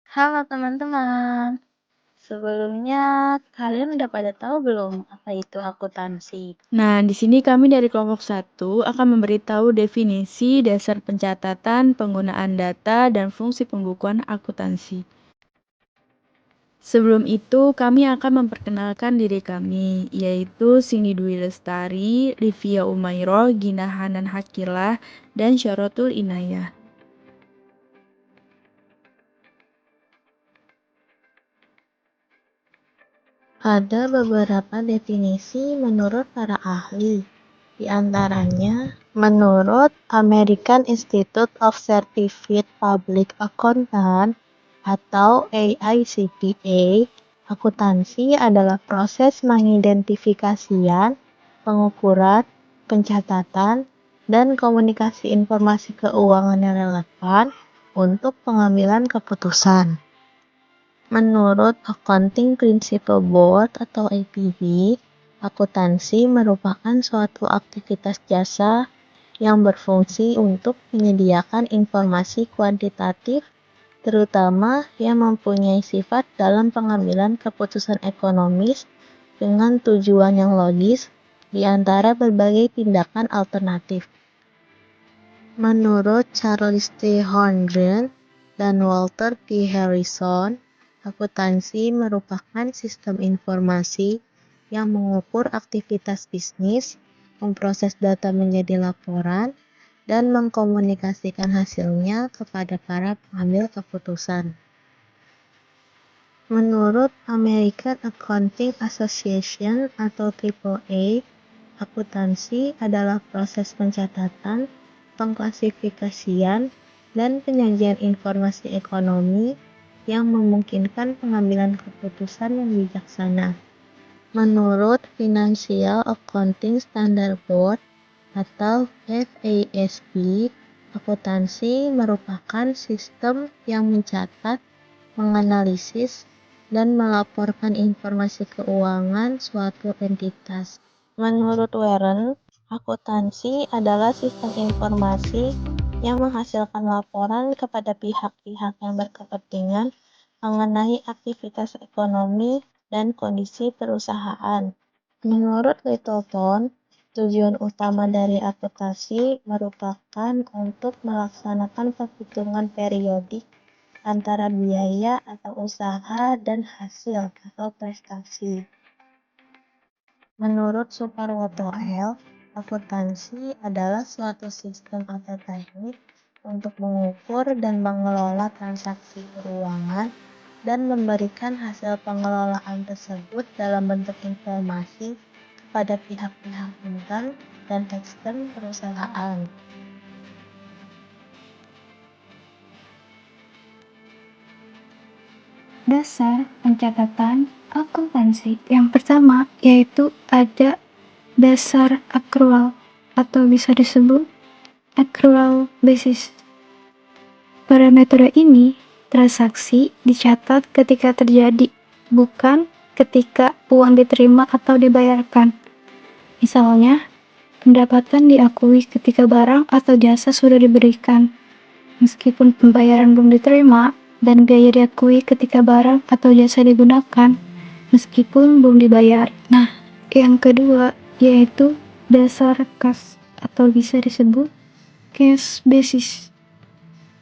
Halo teman-teman, sebelumnya kalian udah pada tahu belum apa itu akuntansi? Nah, di sini kami dari kelompok 1 akan memberitahu definisi dasar pencatatan, penggunaan data, dan fungsi pembukuan akuntansi. Sebelum itu, kami akan memperkenalkan diri kami, yaitu Cindy Dwi Lestari, Livia Umairo, Gina Hanan Hakilah, dan Syaratul Inayah. Ada beberapa definisi menurut para ahli. Di antaranya, menurut American Institute of Certified Public Accountant atau AICPA, akuntansi adalah proses mengidentifikasian, pengukuran, pencatatan, dan komunikasi informasi keuangan yang relevan untuk pengambilan keputusan. Menurut Accounting Principles Board atau APB, akuntansi merupakan suatu aktivitas jasa yang berfungsi untuk menyediakan informasi kuantitatif, terutama yang mempunyai sifat dalam pengambilan keputusan ekonomis dengan tujuan yang logis di antara berbagai tindakan alternatif. Menurut Charles T. Horngren dan Walter P. Harrison, akuntansi merupakan sistem informasi yang mengukur aktivitas bisnis, memproses data menjadi laporan, dan mengkomunikasikan hasilnya kepada para pengambil keputusan. Menurut American Accounting Association atau AAA, akuntansi adalah proses pencatatan, pengklasifikasian, dan penyajian informasi ekonomi yang memungkinkan pengambilan keputusan yang bijaksana. Menurut Financial Accounting Standard Board atau FASB, akuntansi merupakan sistem yang mencatat, menganalisis, dan melaporkan informasi keuangan suatu entitas. Menurut Warren, akuntansi adalah sistem informasi yang menghasilkan laporan kepada pihak-pihak yang berkepentingan mengenai aktivitas ekonomi dan kondisi perusahaan. Menurut Littleton, tujuan utama dari akuntansi merupakan untuk melaksanakan perhitungan periodik antara biaya atau usaha dan hasil atau prestasi. Menurut Suparwoto L., akuntansi adalah suatu sistem atau teknik untuk mengukur dan mengelola transaksi keuangan dan memberikan hasil pengelolaan tersebut dalam bentuk informasi kepada pihak-pihak intern dan ekstern perusahaan. Dasar pencatatan akuntansi yang pertama yaitu ada dasar accrual atau bisa disebut accrual basis. Pada metode ini, transaksi dicatat ketika terjadi, bukan ketika uang diterima atau dibayarkan. Misalnya, pendapatan diakui ketika barang atau jasa sudah diberikan, meskipun pembayaran belum diterima, dan biaya diakui ketika barang atau jasa digunakan, meskipun belum dibayar. Nah, yang kedua yaitu dasar kas atau bisa disebut cash basis.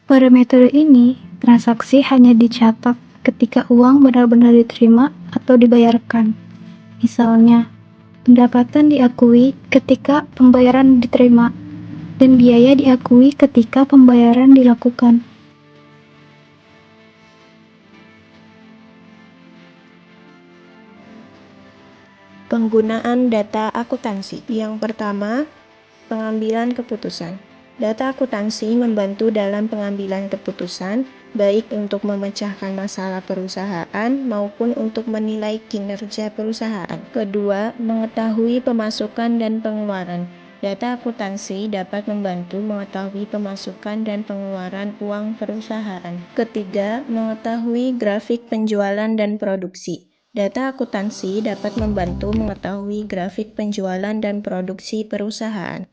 Pada metode ini, transaksi hanya dicatat ketika uang benar-benar diterima atau dibayarkan. Misalnya, pendapatan diakui ketika pembayaran diterima, dan biaya diakui ketika pembayaran dilakukan. Penggunaan data akuntansi. Yang pertama, pengambilan keputusan. Data akuntansi membantu dalam pengambilan keputusan, baik untuk memecahkan masalah perusahaan maupun untuk menilai kinerja perusahaan. Kedua, mengetahui pemasukan dan pengeluaran. Data akuntansi dapat membantu mengetahui pemasukan dan pengeluaran uang perusahaan. Ketiga, mengetahui grafik penjualan dan produksi. Data akuntansi dapat membantu mengetahui grafik penjualan dan produksi perusahaan.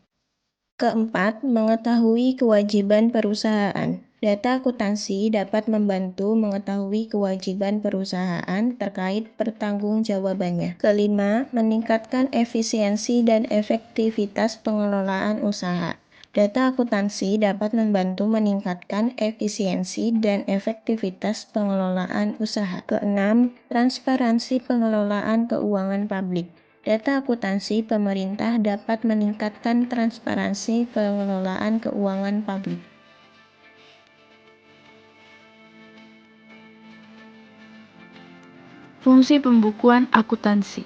Keempat, mengetahui kewajiban perusahaan. Data akuntansi dapat membantu mengetahui kewajiban perusahaan terkait pertanggungjawabannya. Kelima, meningkatkan efisiensi dan efektivitas pengelolaan usaha. Data akuntansi dapat membantu meningkatkan efisiensi dan efektivitas pengelolaan usaha. Keenam, transparansi pengelolaan keuangan publik. Data akuntansi pemerintah dapat meningkatkan transparansi pengelolaan keuangan publik. Fungsi pembukuan akuntansi.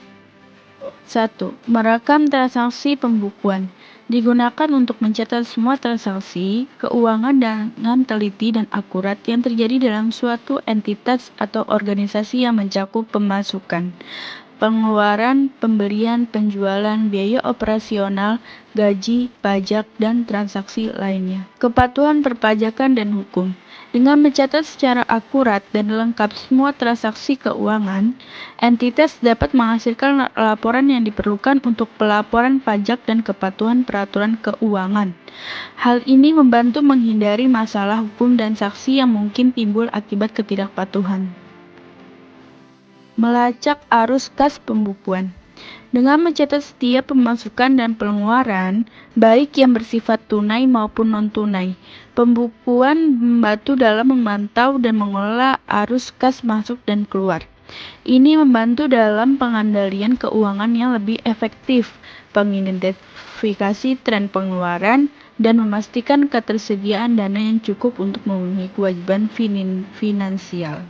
1. Merekam transaksi pembukuan. Digunakan untuk mencatat semua transaksi keuangan dengan teliti dan akurat yang terjadi dalam suatu entitas atau organisasi yang mencakup pemasukan, pengeluaran, pembelian, penjualan, biaya operasional, gaji, pajak, dan transaksi lainnya. Kepatuhan perpajakan dan hukum. Dengan mencatat secara akurat dan lengkap semua transaksi keuangan, entitas dapat menghasilkan laporan yang diperlukan untuk pelaporan pajak dan kepatuhan peraturan keuangan. Hal ini membantu menghindari masalah hukum dan sanksi yang mungkin timbul akibat ketidakpatuhan. Melacak arus kas pembukuan. Dengan mencatat setiap pemasukan dan pengeluaran, baik yang bersifat tunai maupun non-tunai, pembukuan membantu dalam memantau dan mengelola arus kas masuk dan keluar. Ini membantu dalam pengendalian keuangan yang lebih efektif, mengidentifikasi tren pengeluaran, dan memastikan ketersediaan dana yang cukup untuk memenuhi kewajiban finansial.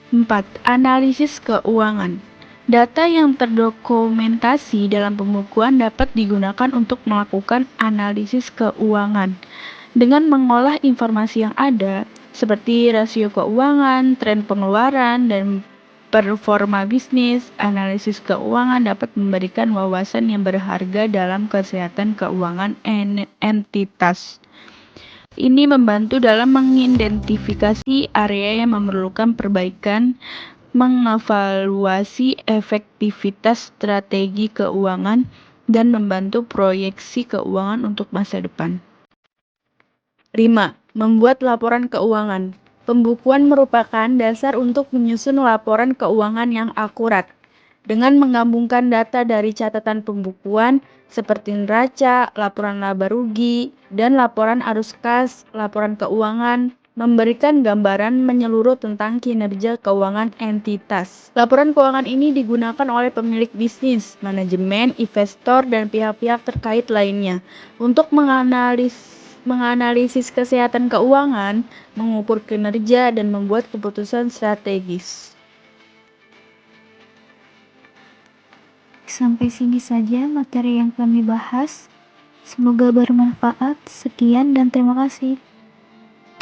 4. Analisis keuangan. Data yang terdokumentasi dalam pembukuan dapat digunakan untuk melakukan analisis keuangan. Dengan mengolah informasi yang ada, seperti rasio keuangan, tren pengeluaran, dan performa bisnis, analisis keuangan dapat memberikan wawasan yang berharga dalam kesehatan keuangan entitas. Ini membantu dalam mengidentifikasi area yang memerlukan perbaikan, mengevaluasi efektivitas strategi keuangan, dan membantu proyeksi keuangan untuk masa depan. 5. Membuat laporan keuangan. Pembukuan merupakan dasar untuk menyusun laporan keuangan yang akurat. Dengan menggabungkan data dari catatan pembukuan seperti neraca, laporan laba rugi, dan laporan arus kas, laporan keuangan, memberikan gambaran menyeluruh tentang kinerja keuangan entitas. Laporan keuangan ini digunakan oleh pemilik bisnis, manajemen, investor, dan pihak-pihak terkait lainnya untuk menganalisis kesehatan keuangan, mengukur kinerja, dan membuat keputusan strategis. Sampai sini saja materi yang kami bahas. Semoga bermanfaat. Sekian dan terima kasih.